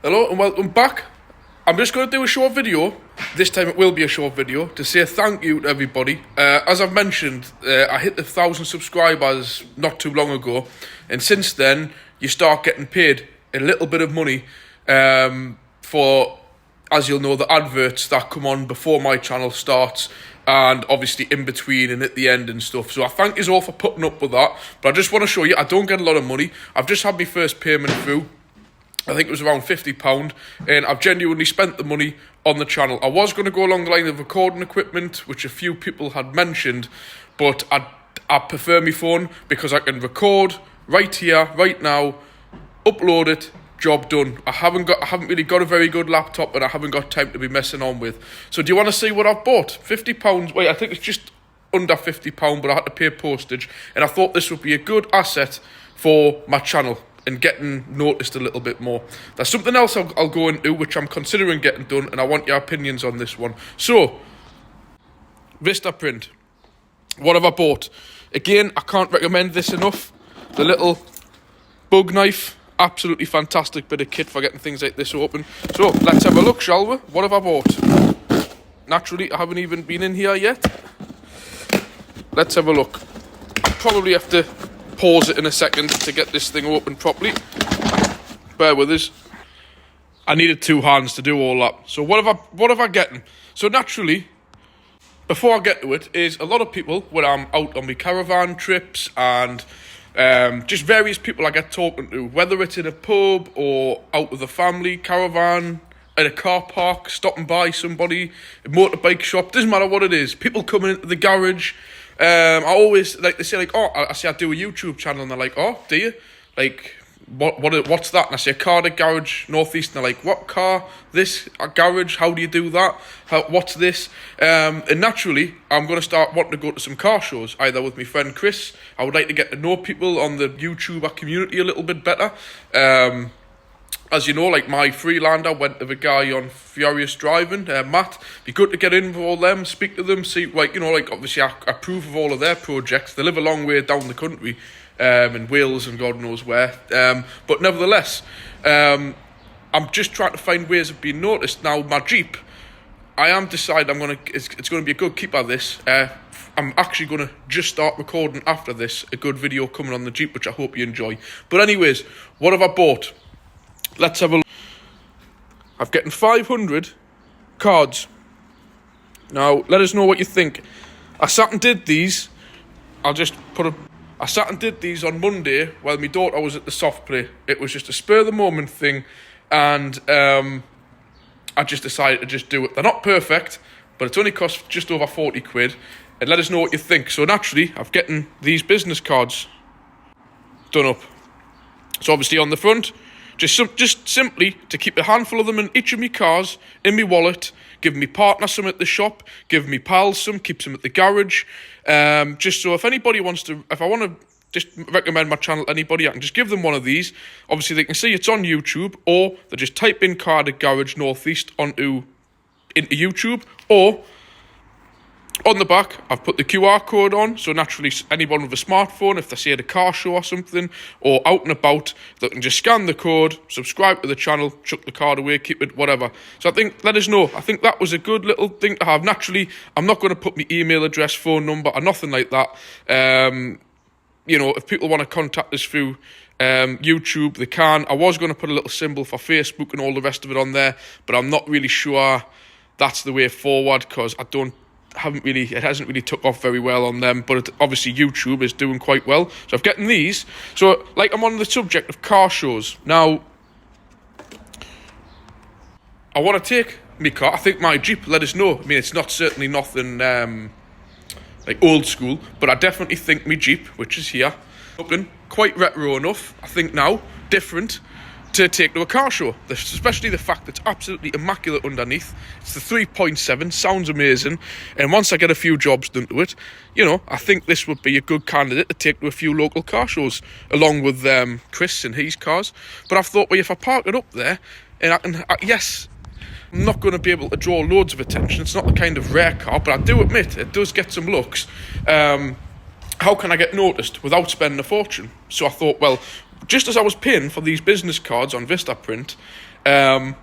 Hello and welcome back. I'm just going to do a short video. This time it will be a short video to say thank you to everybody. As I've mentioned, I hit the 1,000 subscribers not too long ago, and since then you start getting paid a little bit of money for, as you'll know, the adverts that come on before my channel starts, and obviously in between and at the end and stuff. So I thank you all for putting up with that. But I just want to show you, I don't get a lot of money. I've just had my first payment through. I think it was around £50, and I've genuinely spent the money on the channel. I was going to go along the line of recording equipment, which a few people had mentioned, but I prefer my phone because I can record right here, right now, upload it, job done. I haven't really got a very good laptop, and I haven't got time to be messing on with. So do you want to see what I've bought? £50. Wait, I think it's just under £50, but I had to pay postage, and I thought this would be a good asset for my channel and getting noticed a little bit more. There's something else I'll go into which I'm considering getting done, and I want your opinions on this one. So, Vistaprint. What have I bought? Again, I can't recommend this enough. The little bug knife. Absolutely fantastic bit of kit for getting things like this open. So, let's have a look, shall we? What have I bought? Naturally, I haven't even been in here yet. Let's have a look. I probably have to pause it in a second to get this thing open properly. Bear with us. I needed two hands to do all that. So what have I getting? So naturally, before I get to it, is a lot of people when I'm out on my caravan trips and just various people I get talking to, whether it's in a pub or out with a family, caravan, at a car park, stopping by somebody, a motorbike shop, doesn't matter what it is. People coming into the garage. I always like to say, like, oh, I say I do a YouTube channel, and they're like, oh, do you? Like, what's that? And I say, a car to garage northeast, and they're like, what car? This a garage? How do you do that? What's this? And naturally, I'm going to start wanting to go to some car shows, either with my friend Chris. I would like to get to know people on the YouTuber community a little bit better. As you know, like my Freelander went to the guy on Furious Driving, Matt. Be good to get in with all them, speak to them, see, like, you know, like, obviously I approve of all of their projects. They live a long way down the country, in Wales and God knows where. But nevertheless, I'm just trying to find ways of being noticed. Now, my Jeep, I am decided it's going to be a good keeper, this. I'm actually going to just start recording after this, a good video coming on the Jeep, which I hope you enjoy. But anyways, what have I bought? Let's have a look. I've gotten 500 cards. Now, let us know what you think. I sat and did these. I sat and did these on Monday while my daughter was at the soft play. It was just a spur of the moment thing, and I just decided to just do it. They're not perfect, but it's only cost just over 40 quid. And let us know what you think. So naturally, I've gotten these business cards done up. So obviously on the front, just simply to keep a handful of them in each of my cars, in my wallet, give me partner some at the shop, give me pals some, keep some at the garage. Just so if anybody wants to, if I want to just recommend my channel to anybody, I can just give them one of these. Obviously they can see it's on YouTube, or they just type in car to garage northeast into YouTube, or on the back, I've put the QR code on, so naturally anyone with a smartphone, if they see at a car show or something, or out and about, they can just scan the code, subscribe to the channel, chuck the card away, keep it, whatever. So I think, let us know. I think that was a good little thing to have. Naturally, I'm not going to put my email address, phone number, or nothing like that. You know, if people want to contact us through YouTube, they can. I was going to put a little symbol for Facebook and all the rest of it on there, but I'm not really sure that's the way forward, because it hasn't really took off very well on them, but obviously YouTube is doing quite well. So I've gotten these. So, like, I'm on the subject of car shows. Now, I want to take my car. I think my Jeep, let us know. I mean, it's certainly nothing like old school, but I definitely think my Jeep, which is here, looking quite retro enough, I think now, different, to take to a car show, especially the fact that it's absolutely immaculate underneath. It's the 3.7, sounds amazing, and once I get a few jobs done to it, you know, I think this would be a good candidate to take to a few local car shows, along with Chris and his cars. But I've thought, well, if I park it up there, and yes, I'm not going to be able to draw loads of attention, it's not the kind of rare car, but I do admit, it does get some looks. How can I get noticed without spending a fortune? So I thought, well, just as I was paying for these business cards on Vistaprint, a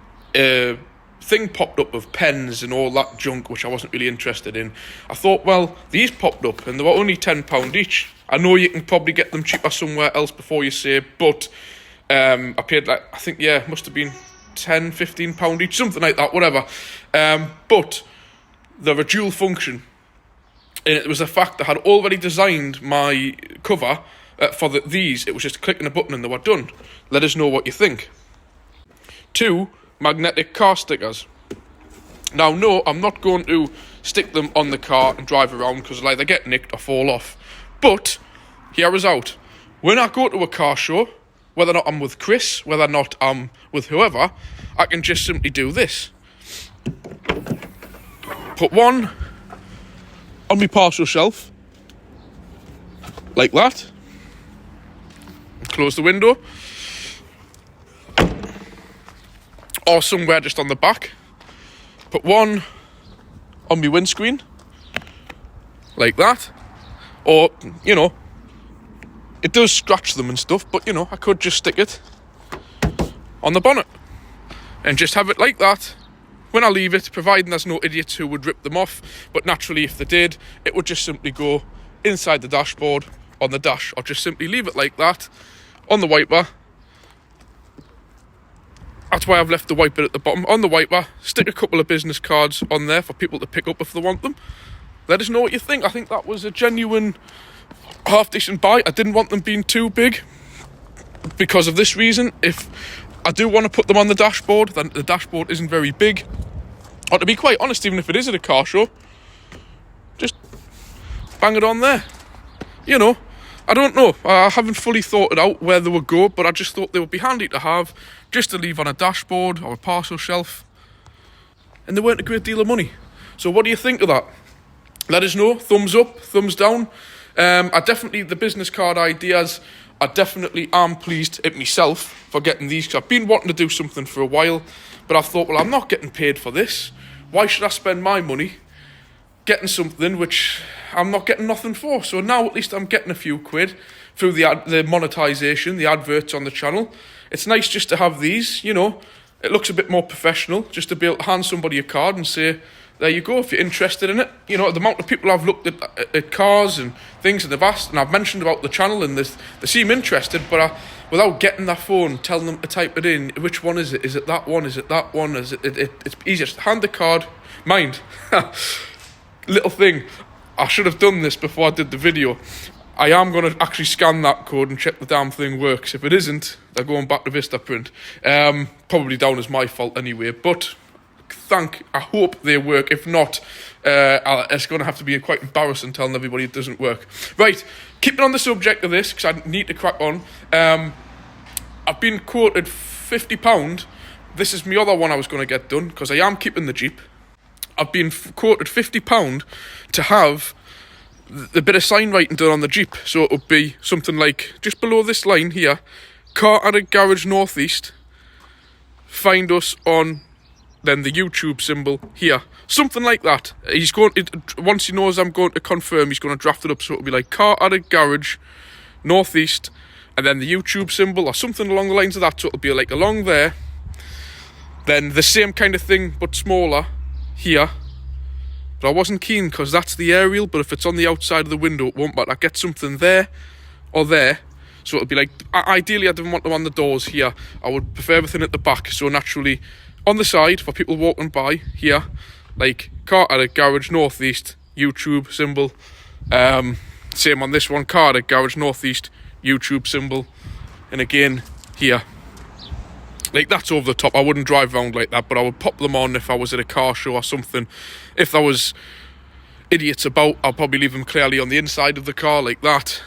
thing popped up of pens and all that junk, which I wasn't really interested in. I thought, well, these popped up and they were only £10 each. I know you can probably get them cheaper somewhere else before you say, but I paid like, I think, yeah, must have been £10-15 each, something like that, whatever. But they're a dual function. And it was the fact that I had already designed my cover for these. It was just clicking a button and they were done. Let us know what you think. 2 magnetic car stickers. Now, no, I'm not going to stick them on the car and drive around because they'll either get nicked or fall off. But, hear us out. When I go to a car show, whether or not I'm with Chris, whether or not I'm with whoever, I can just simply do this. Put one on my parcel shelf, like that. Close the window. Or somewhere just on the back. Put one on my windscreen, like that. Or, you know, it does scratch them and stuff, but, you know, I could just stick it on the bonnet and just have it like that when I leave it, providing there's no idiots who would rip them off. But naturally, if they did, it would just simply go inside the dashboard on the dash, or just simply leave it like that on the wiper. That's why I've left the wiper at the bottom. On the wiper, stick a couple of business cards on there for people to pick up if they want them. Let us know what you think. I think that was a genuine half-decent buy. I didn't want them being too big because of this reason. If I do want to put them on the dashboard, then the dashboard isn't very big. Or to be quite honest, even if it is at a car show, just bang it on there. You know, I don't know. I haven't fully thought it out where they would go, but I just thought they would be handy to have, just to leave on a dashboard or a parcel shelf. And they weren't a great deal of money. So what do you think of that? Let us know. Thumbs up, thumbs down. The business card ideas, I definitely am pleased at myself for getting these. Cause I've been wanting to do something for a while, but I thought, well, I'm not getting paid for this. Why should I spend my money getting something which I'm not getting nothing for? So now at least I'm getting a few quid through the monetization, the adverts on the channel. It's nice just to have these, you know. It looks a bit more professional, just to be able to hand somebody a card and say, there you go, if you're interested in it. You know, the amount of people I've looked at cars and things and they've asked, and I've mentioned about the channel, and they seem interested, but without getting their phone, telling them to type it in, which one is it? Is it that one? Is it that one? It's easier. Just hand the card. Mind. Little thing. I should have done this before I did the video. I am going to actually scan that code and check the damn thing works. If it isn't, they're going back to Vistaprint. Probably down as my fault anyway, but I hope they work. If not, it's going to have to be quite embarrassing telling everybody it doesn't work. Right, keeping on the subject of this, because I need to crack on. I've been quoted £50. This is my other one I was going to get done, because I am keeping the Jeep. I've been quoted £50 to have the bit of sign writing done on the Jeep. So it would be something like, just below this line here, Car Addict Garage Northeast, find us on, then the YouTube symbol here. Something like that. Once he knows I'm going to confirm, he's going to draft it up so it'll be like Car Addict Garage Northeast, and then the YouTube symbol or something along the lines of that. So it'll be like along there. Then the same kind of thing but smaller here. But I wasn't keen because that's the aerial, but if it's on the outside of the window it won't matter. I get something there or there. So it'll be like, ideally I didn't want them on the doors here. I would prefer everything at the back. So naturally on the side for people walking by here, like Car Addict Garage Northeast, YouTube symbol. Same on this one, Car Addict Garage Northeast, YouTube symbol. And again here. Like, that's over the top. I wouldn't drive around like that, but I would pop them on if I was at a car show or something. If there was idiots about, I'll probably leave them clearly on the inside of the car like that.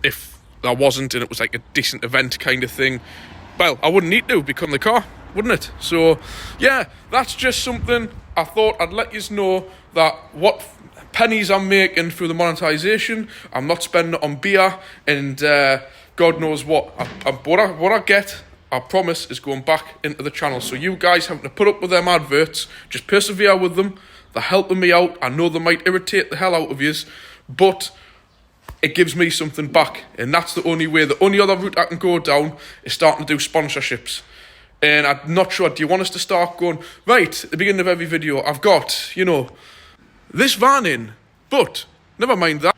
If there wasn't and it was like a decent event kind of thing, well, I wouldn't need to become the car, wouldn't it? So, yeah, that's just something I thought I'd let you know, that what pennies I'm making through the monetization, I'm not spending it on beer and God knows what. What I get, I promise, is going back into the channel. So you guys having to put up with them adverts, just persevere with them. They're helping me out. I know they might irritate the hell out of yous, but it gives me something back. And that's the only way. The only other route I can go down is starting to do sponsorships. And I'm not sure, do you want us to start going, right, at the beginning of every video, I've got, you know, this van in, but never mind that.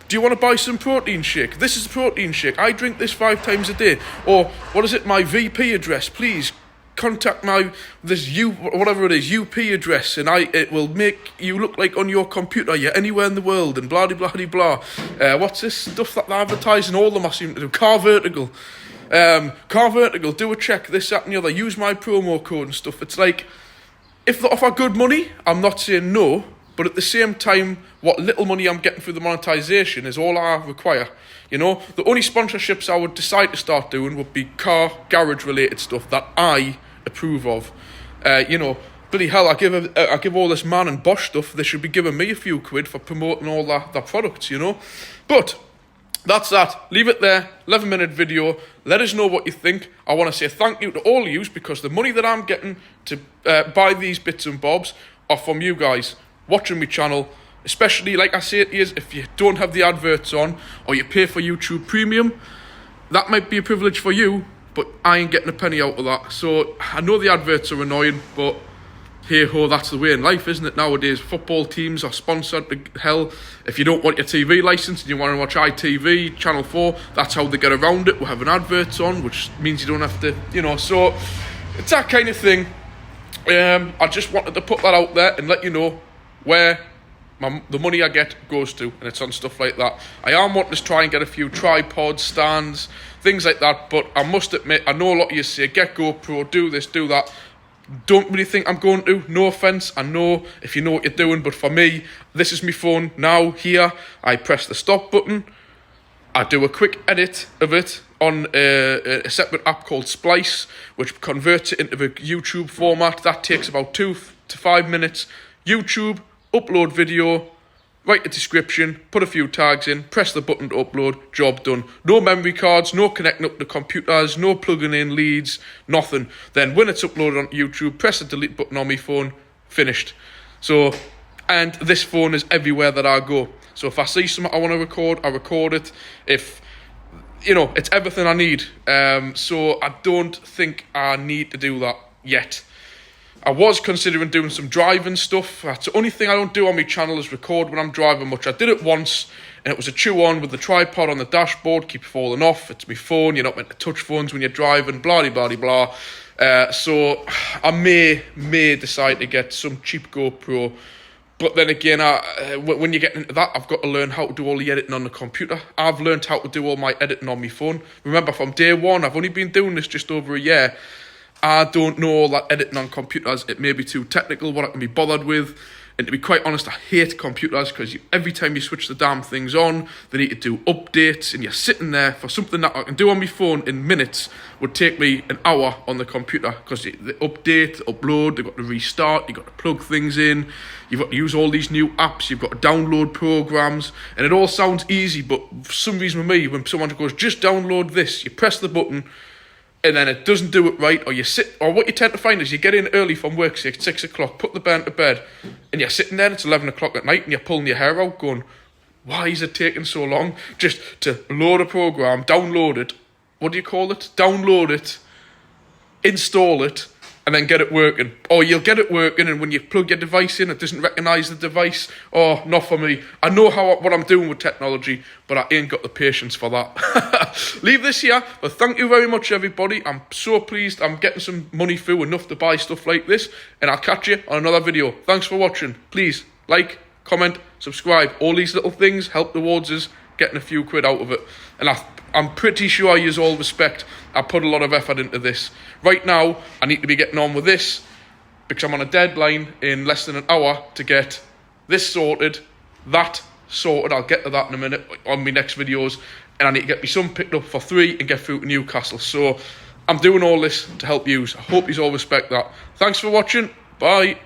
Do you want to buy some protein shake? This is a protein shake. I drink this 5 times a day. Or, what is it, my VP address? Please contact whatever it is, UP address, and it will make you look like on your computer you're anywhere in the world, and blah, blah, blah, blah. What's this stuff that they're advertising? All of them I seem to do. Car Vertical. Car Vertical, do a check, this, that, and the other. Use my promo code and stuff. It's like, if they offer good money, I'm not saying no, but at the same time, what little money I'm getting through the monetization is all I require. You know, the only sponsorships I would decide to start doing would be car, garage related stuff that I approve of. You know, bloody hell, I give all this Man and Bosch stuff, they should be giving me a few quid for promoting all their products, you know. But that's that. Leave it there. 11-minute video. Let us know what you think. I want to say thank you to all of you, because the money that I'm getting to buy these bits and bobs are from you guys watching my channel. Especially, like I say to you, if you don't have the adverts on or you pay for YouTube Premium, that might be a privilege for you, but I ain't getting a penny out of that. So I know the adverts are annoying, but hey ho, that's the way in life, isn't it? Nowadays, football teams are sponsored to hell. If you don't want your TV license and you want to watch ITV, Channel 4, that's how they get around it. We're having adverts on, which means you don't have to, you know, so it's that kind of thing. I just wanted to put that out there and let you know where the money I get goes to, and it's on stuff like that. I am wanting to try and get a few tripods, stands, things like that, but I must admit, I know a lot of you say, get GoPro, do this, do that. Don't really think I'm going to, no offence, I know if you know what you're doing, but for me, this is my phone now, here, I press the stop button, I do a quick edit of it on a separate app called Splice, which converts it into the YouTube format. That takes about 2 to 5 minutes. YouTube, upload video, write a description, put a few tags in, press the button to upload, job done. No memory cards, no connecting up to computers, no plugging in leads, nothing. Then when it's uploaded on YouTube, press the delete button on my phone, finished. So, and this phone is everywhere that I go. So if I see something I want to record, I record it. If, you know, it's everything I need. So I don't think I need to do that yet. I was considering doing some driving stuff. That's the only thing I don't do on my channel is record when I'm driving much. I did it once, and it was a chew-on with the tripod on the dashboard, keep falling off. It's my phone, you're not meant to touch phones when you're driving, blah, blah, blah, blah. So I may decide to get some cheap GoPro. But then again, when you get into that, I've got to learn how to do all the editing on the computer. I've learned how to do all my editing on my phone. Remember, from day one, I've only been doing this just over a year. I don't know all that editing on computers. It may be too technical, what I can be bothered with. And to be quite honest, I hate computers because every time you switch the damn things on, they need to do updates, and you're sitting there for something that I can do on my phone in minutes would take me an hour on the computer, because the update, the upload, they've got to restart, you've got to plug things in, you've got to use all these new apps, you've got to download programs, and it all sounds easy, but for some reason with me, when someone goes, just download this, you press the button, and then it doesn't do it right, or what you tend to find is you get in early from work, say 6 o'clock, put the band to bed, and you're sitting there and it's 11 o'clock at night and you're pulling your hair out going, why is it taking so long just to load a program, download it, what do you call it? Download it, install it, and then get it working. Or you'll get it working, and when you plug your device in, it doesn't recognise the device. Oh, not for me. I know what I'm doing with technology, but I ain't got the patience for that. Leave this here, but thank you very much, everybody. I'm so pleased I'm getting some money through, enough to buy stuff like this, and I'll catch you on another video. Thanks for watching. Please, like, comment, subscribe. All these little things help towards us getting a few quid out of it. And I'm pretty sure you all respect I put a lot of effort into this. Right now, I need to be getting on with this because I'm on a deadline in less than an hour to get this sorted, that sorted. I'll get to that in a minute on my next videos. And I need to get my son picked up for 3 and get through to Newcastle. So I'm doing all this to help you. I hope you all respect that. Thanks for watching. Bye.